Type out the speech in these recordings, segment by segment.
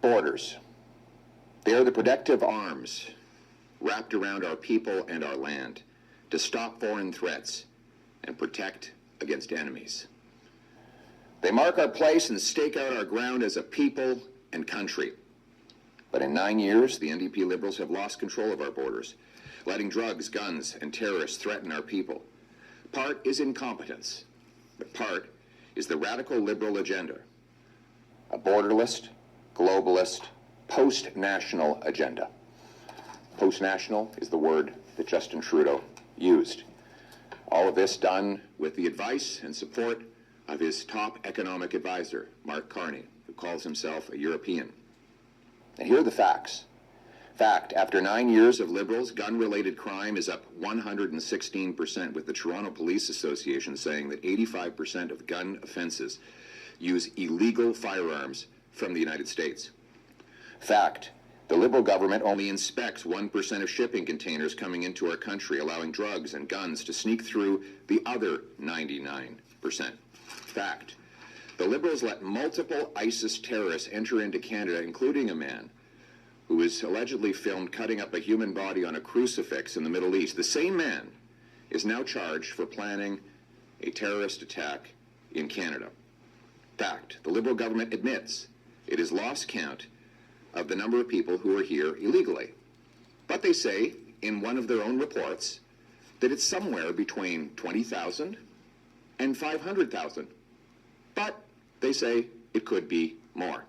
Borders. They are the protective arms wrapped around our people and our land to stop foreign threats and protect against enemies. They mark our place and stake out our ground as a people and country. But in 9 years, the NDP Liberals have lost control of our borders, letting drugs, guns, and terrorists threaten our people. Part is incompetence, but part is the radical Liberal agenda, a borderless, globalist, post-national agenda. Post-national is the word that Justin Trudeau used. All of this done with the advice and support of his top economic advisor, Mark Carney, who calls himself a European. And here are the facts. Fact, after 9 years of Liberals, gun-related crime is up 116%, with the Toronto Police Association saying that 85% of gun offenses use illegal firearms from the United States. Fact, the Liberal government only inspects 1% of shipping containers coming into our country, allowing drugs and guns to sneak through the other 99%. Fact, the Liberals let multiple ISIS terrorists enter into Canada, including a man who was allegedly filmed cutting up a human body on a crucifix in the Middle East. The same man is now charged for planning a terrorist attack in Canada. Fact, the Liberal government admits it has lost count of the number of people who are here illegally. But they say in one of their own reports that it's somewhere between 20,000 and 500,000. But they say it could be more.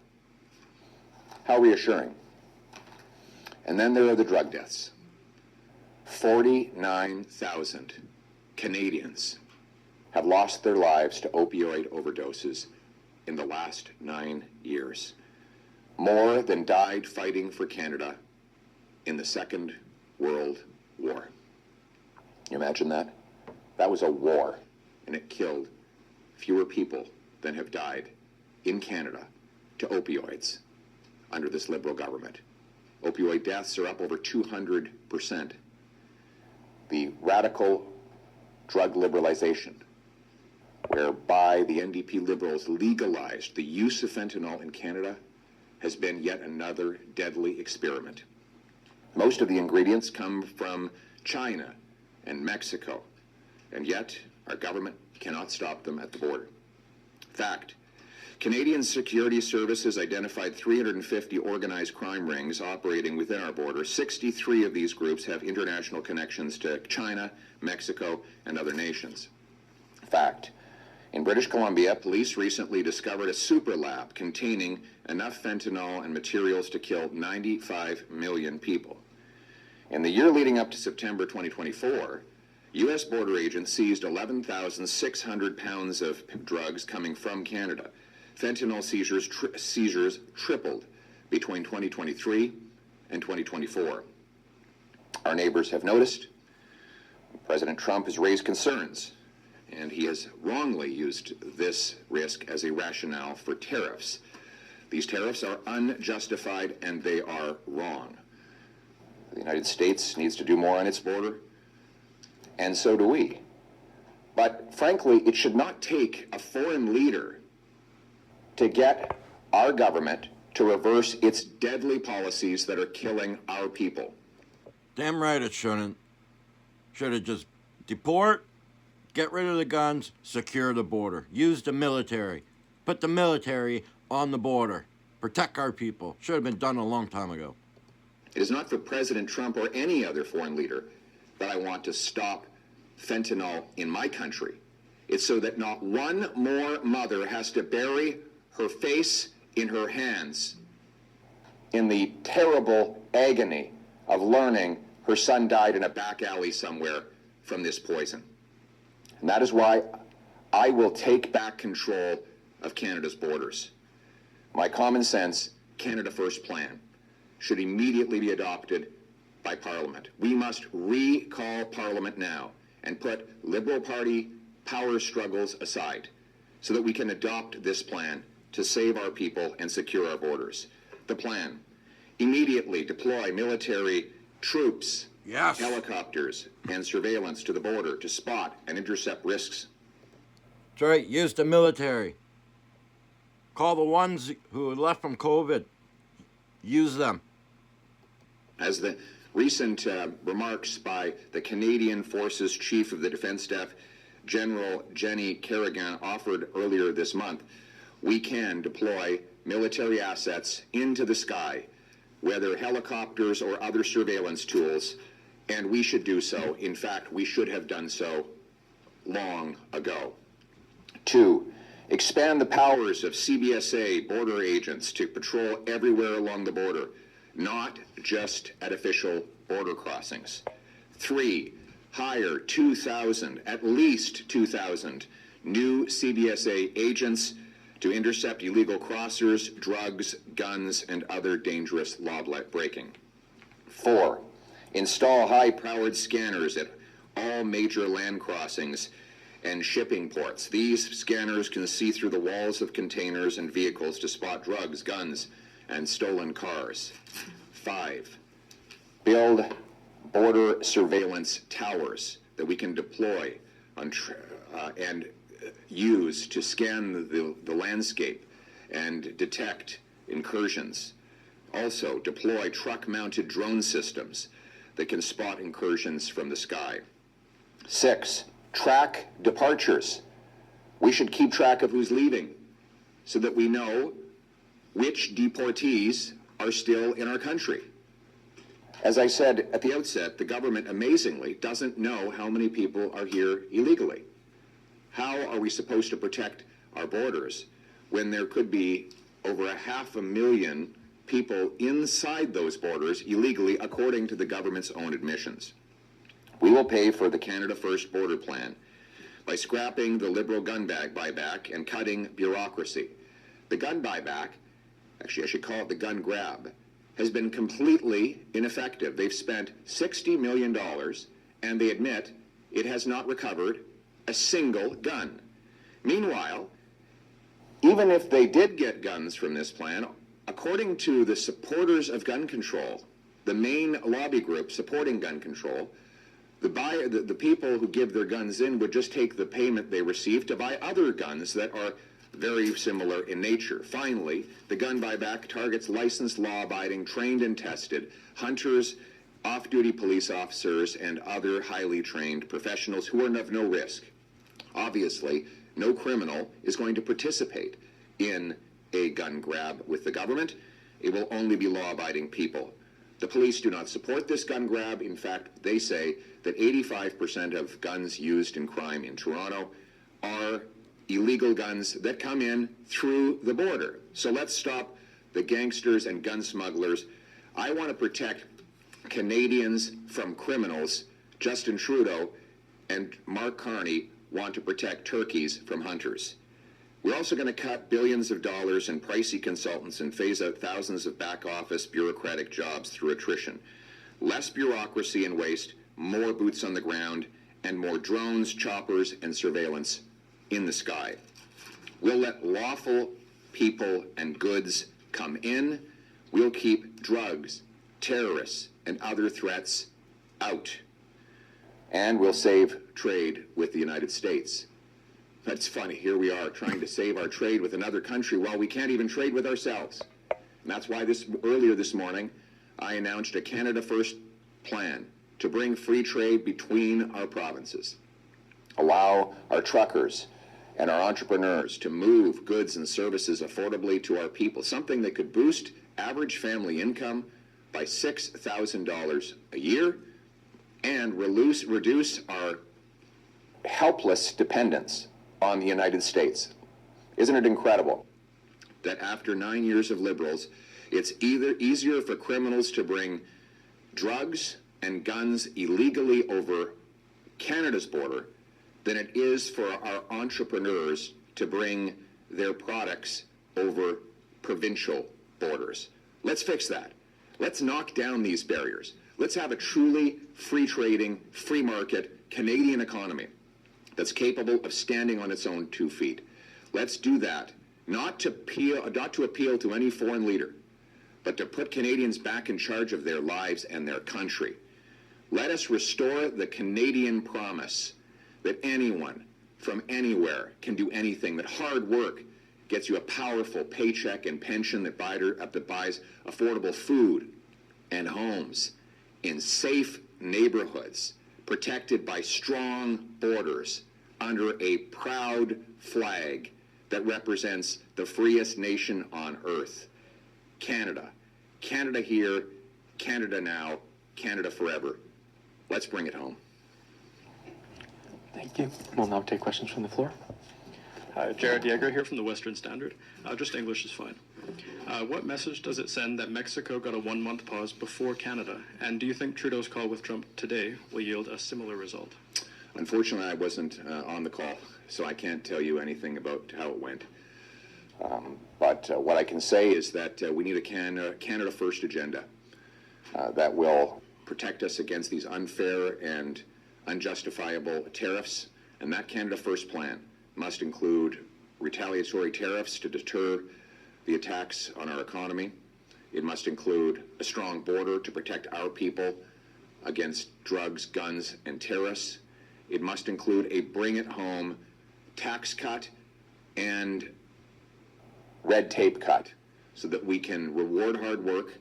How reassuring. And then there are the drug deaths. 49,000 Canadians have lost their lives to opioid overdoses in the last 9 years. More than died fighting for Canada in the Second World War. You imagine that? That was a war, and it killed fewer people than have died in Canada to opioids under this Liberal government. Opioid deaths are up over 200%. The radical drug liberalization, whereby the NDP Liberals legalized the use of fentanyl in Canada, has been yet another deadly experiment. Most of the ingredients come from China and Mexico, and yet our government cannot stop them at the border. Fact, Canadian Security Services identified 350 organized crime rings operating within our border. 63 of these groups have international connections to China, Mexico, and other nations. Fact, in British Columbia, police recently discovered a super lab containing enough fentanyl and materials to kill 95 million people. In the year leading up to September 2024, U.S. border agents seized 11,600 pounds of drugs coming from Canada. Fentanyl seizures tripled between 2023 and 2024. Our neighbors have noticed. President Trump has raised concerns, and he has wrongly used this risk as a rationale for tariffs. These tariffs are unjustified and they are wrong. The United States needs to do more on its border, and so do we. But frankly, it should not take a foreign leader to get our government to reverse its deadly policies that are killing our people. Damn right it shouldn't. Should have just deport, get rid of the guns, secure the border, use the military, put the military on the border, protect our people. Should have been done a long time ago. It is not for President Trump or any other foreign leader that I want to stop fentanyl in my country. It's so that not one more mother has to bury her face in her hands in the terrible agony of learning her son died in a back alley somewhere from this poison. And that is why I will take back control of Canada's borders. My common sense, Canada First plan should immediately be adopted by Parliament. We must recall Parliament now and put Liberal Party power struggles aside so that we can adopt this plan to save our people and secure our borders. The plan, immediately deploy military troops, yes, helicopters, and surveillance to the border to spot and intercept risks. That's right, use the military. Call the ones who left from COVID. Use them. As the recent remarks by the Canadian Forces Chief of the Defense Staff, General Jenny Kerrigan, offered earlier this month, we can deploy military assets into the sky, whether helicopters or other surveillance tools, and we should do so. In fact, we should have done so long ago. 2, expand the powers of CBSA border agents to patrol everywhere along the border, not just at official border crossings. 3, hire 2,000, at least 2,000 new CBSA agents to intercept illegal crossers, drugs, guns, and other dangerous law breaking. 4, install high-powered scanners at all major land crossings and shipping ports. These scanners can see through the walls of containers and vehicles to spot drugs, guns, and stolen cars. 5, build border surveillance towers that we can deploy on and use to scan the landscape and detect incursions. Also, deploy truck-mounted drone systems that can spot incursions from the sky. 6, track departures. We should keep track of who's leaving so that we know which deportees are still in our country. As I said at the outset, the government amazingly doesn't know how many people are here illegally. How are we supposed to protect our borders when there could be over 500,000 people inside those borders illegally, according to the government's own admissions? We will pay for the Canada First border plan by scrapping the Liberal gun buyback and cutting bureaucracy. The gun buyback, actually I should call it the gun grab, has been completely ineffective. They've spent $60 million and they admit it has not recovered a single gun. Meanwhile, even if they did get guns from this plan, according to the supporters of gun control, the main lobby group supporting gun control, the people who give their guns in would just take the payment they receive to buy other guns that are very similar in nature. Finally, the gun buyback targets licensed, law-abiding, trained and tested hunters, off-duty police officers, and other highly trained professionals who are of no risk. Obviously, no criminal is going to participate in a gun grab with the government. It will only be law-abiding people. The police do not support this gun grab. In fact, they say that 85% of guns used in crime in Toronto are illegal guns that come in through the border. So let's stop the gangsters and gun smugglers. I want to protect Canadians from criminals. Justin Trudeau and Mark Carney want to protect turkeys from hunters. We're also going to cut billions of dollars in pricey consultants and phase out thousands of back-office bureaucratic jobs through attrition. Less bureaucracy and waste, more boots on the ground, and more drones, choppers, and surveillance in the sky. We'll let lawful people and goods come in. We'll keep drugs, terrorists, and other threats out. And we'll save trade with the United States. That's funny. Here we are trying to save our trade with another country while we can't even trade with ourselves. And that's why earlier this morning, I announced a Canada First plan to bring free trade between our provinces. Allow our truckers and our entrepreneurs to move goods and services affordably to our people, something that could boost average family income by $6,000 a year and reduce our helpless dependence on the United States. Isn't it incredible that after 9 years of Liberals, it's either easier for criminals to bring drugs and guns illegally over Canada's border than it is for our entrepreneurs to bring their products over provincial borders? Let's fix that. Let's knock down these barriers. Let's have a truly free trading, free market Canadian economy that's capable of standing on its own 2 feet. Let's do that, not to appeal to any foreign leader, but to put Canadians back in charge of their lives and their country. Let us restore the Canadian promise that anyone from anywhere can do anything, that hard work gets you a powerful paycheck and pension that buys affordable food and homes in safe neighborhoods, protected by strong borders, under a proud flag that represents the freest nation on earth. Canada. Canada here, Canada now, Canada forever. Let's bring it home. Thank you. We'll now take questions from the floor. Jared Yeager here from the Western Standard. Just English is fine. What message does it send that Mexico got a 1-month pause before Canada? And do you think Trudeau's call with Trump today will yield a similar result? Unfortunately, I wasn't on the call, so I can't tell you anything about how it went. But what I can say is that we need a Canada First agenda that will protect us against these unfair and unjustifiable tariffs. And that Canada First plan must include retaliatory tariffs to deter the attacks on our economy. It must include a strong border to protect our people against drugs, guns, and terrorists. It must include a bring-it-home tax cut and red tape cut so that we can reward hard work,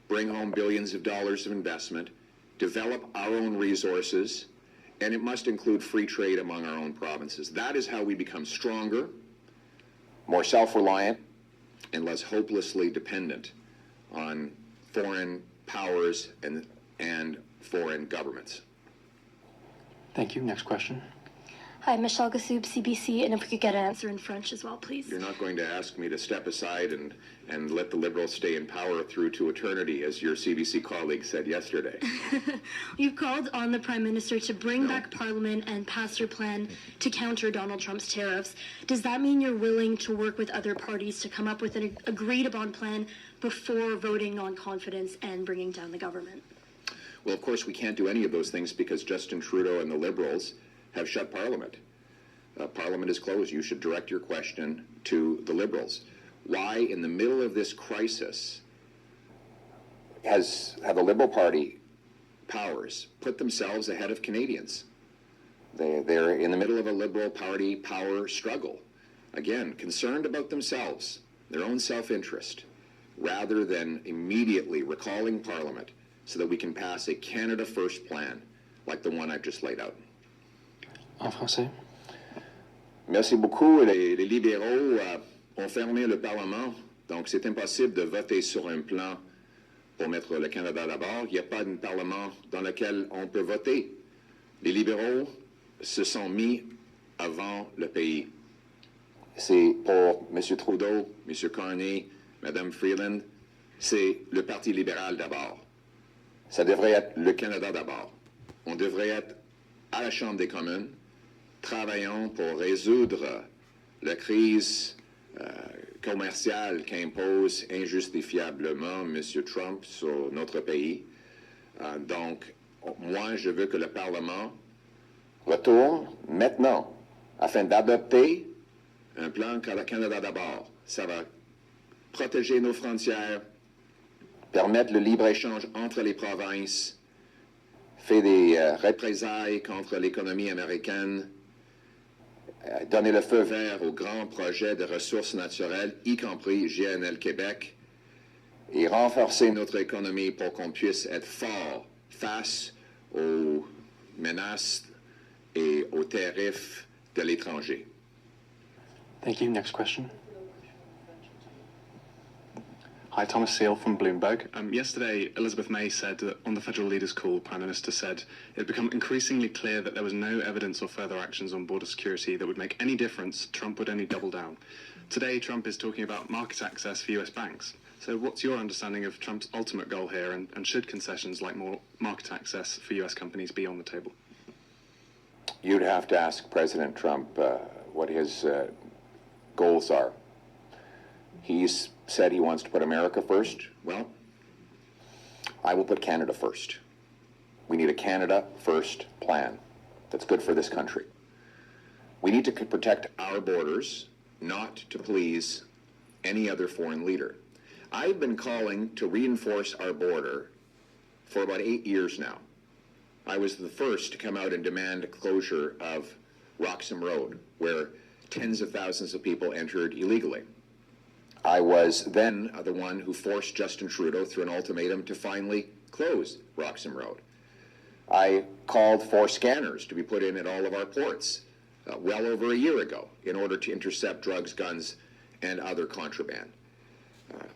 bring home billions of dollars of investment, develop our own resources, and it must include free trade among our own provinces. That is how we become stronger, more self-reliant, and less hopelessly dependent on foreign powers and foreign governments. Thank you. Next question. Hi, Michelle Gassoub, CBC, and if we could get an answer in French as well, please. You're not going to ask me to step aside and let the Liberals stay in power through to eternity, as your CBC colleague said yesterday. You've called on the Prime Minister to bring back Parliament and pass your plan to counter Donald Trump's tariffs. Does that mean you're willing to work with other parties to come up with an agreed-upon plan before voting on confidence and bringing down the government? Well, of course, we can't do any of those things because Justin Trudeau and the Liberals have shut Parliament. Parliament is closed. You should direct your question to the Liberals. Why, in the middle of this crisis, have the Liberal Party powers put themselves ahead of Canadians? They're in the middle of a Liberal Party power struggle. Again, concerned about themselves, their own self-interest, rather than immediately recalling Parliament so that we can pass a Canada First plan like the one I've just laid out. En français. Merci beaucoup. Les libéraux ont fermé le Parlement, donc c'est impossible de voter sur un plan pour mettre le Canada d'abord. Il n'y a pas de Parlement dans lequel on peut voter. Les libéraux se sont mis avant le pays. C'est pour M. Trudeau, M. Carney, Mme Freeland, c'est le Parti libéral d'abord. Ça devrait être le Canada d'abord. On devrait être à la Chambre des communes, travaillons pour résoudre la crise commerciale qu'impose injustifiablement M. Trump sur notre pays. Donc, moi, je veux que le Parlement retourne maintenant afin d'adopter un plan Canada d'abord. Ça va protéger nos frontières, permettre le libre-échange entre les provinces, fait des représailles contre l'économie américaine, donner le feu vert aux grands projets de ressources naturelles, y compris GNL Québec, et renforcer notre économie pour qu'on puisse être fort face aux menaces et aux tarifs de l'étranger. Thank you. Next question. Hi, Thomas Seal from Bloomberg. Yesterday, Elizabeth May said that on the federal leaders' call, Prime Minister said it had become increasingly clear that there was no evidence or further actions on border security that would make any difference. Trump would only double down. Today, Trump is talking about market access for US banks. So what's your understanding of Trump's ultimate goal here, and should concessions like more market access for US companies be on the table? You'd have to ask President Trump what his goals are. He's said he wants to put America first. Well, I will put Canada first. We need a Canada First plan that's good for this country. We need to protect our borders, not to please any other foreign leader. I've been calling to reinforce our border for about 8 years now. I was the first to come out and demand a closure of Roxham Road, where tens of thousands of people entered illegally. I was then the one who forced Justin Trudeau through an ultimatum to finally close Roxham Road. I called for scanners to be put in at all of our ports well over a year ago in order to intercept drugs, guns, and other contraband.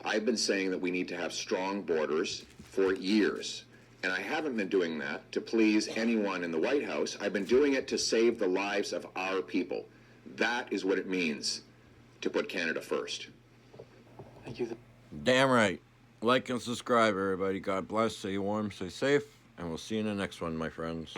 I've been saying that we need to have strong borders for years, and I haven't been doing that to please anyone in the White House. I've been doing it to save the lives of our people. That is what it means to put Canada first. Thank you. Damn right. Like and subscribe, everybody. God bless. Stay warm, stay safe, and we'll see you in the next one, my friends.